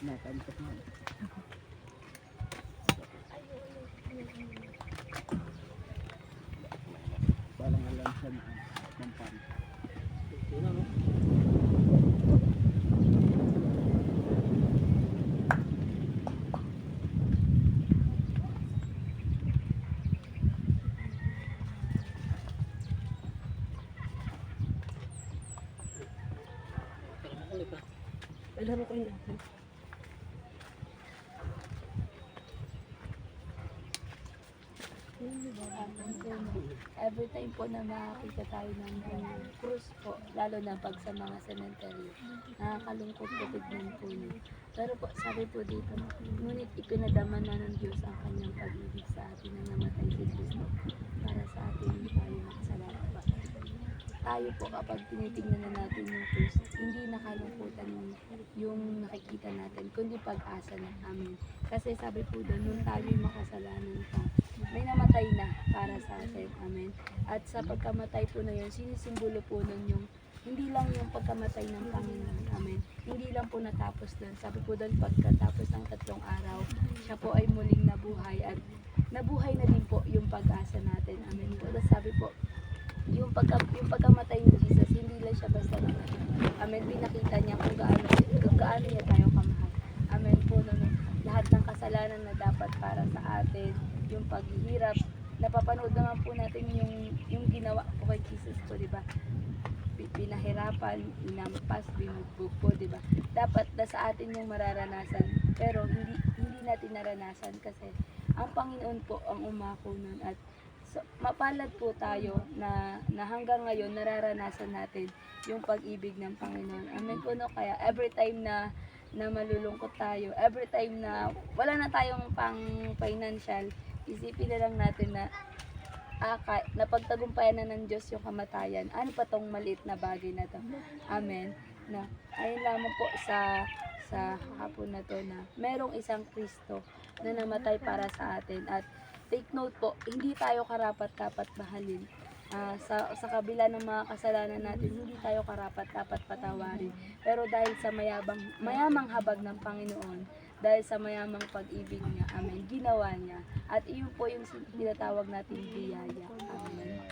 Nakantok na. Parang alam siya na mampan. Ito na, no? Alam ko yun. Every time po na makakita tayo ng krus po, lalo na pag sa mga sementeryo, nakakalungkot po tignan po yun. Pero po, sabi po dito, ngunit ipinadama na ng Diyos ang kanyang pag-ibig sa atin na namatay si Kristo para sa atin tayo makasalanan pa. Tayo po kapag tinitingnan na natin yung krus, hindi nakalungkutan yung nakikita natin, kundi pag-asa na. Amen. Kasi sabi po doon, nung tayo makasalanan pa, may namatay na para sa atin. Amen. At sa pagkamatay po na yun, sinisimbolo po nun yung hindi lang yung pagkamatay ng Panginoon. Amen. Hindi lang po natapos doon. Sabi po doon, pagkatapos ng 3 araw, siya po ay muling nabuhay at nabuhay na din po yung pag-asa natin. Amen. Tapos sabi po, yung pagkamatay ni Jesus, hindi lang siya basta namatay. Amen. Pinakita niya kung gaano niya tayo kamahal. Amen po. Lahat ng kasalanan na dapat para sa atin, yung paghihirap, napapanood naman po natin yung ginawa po kay Jesus po, di ba? Pinahirapan, inampas, binugbog po, di ba? Dapat na sa atin yung mararanasan, pero hindi natin naranasan kasi ang Panginoon po ang umako nun at so, mapalad po tayo na hanggang ngayon nararanasan natin yung pag-ibig ng Panginoon. Amen po, no? Kaya every time na malulungkot tayo, every time na wala na tayong pang financial, isipin na lang natin na napagtagumpayan na ng Diyos yung kamatayan. Ano pa tong maliit na bagay na to? Amen. Na ayun lamang po sa hapon na to na merong isang Kristo na namatay para sa atin. At take note po, hindi tayo karapat-dapat mahalin. Sa kabila ng mga kasalanan natin, hindi tayo karapat-dapat patawarin. Pero dahil sa mayamang habag ng Panginoon, dahil sa mayamang pag-ibig niya, amen, ginawa niya. At iyon po yung tinatawag nating biyaya. Amen.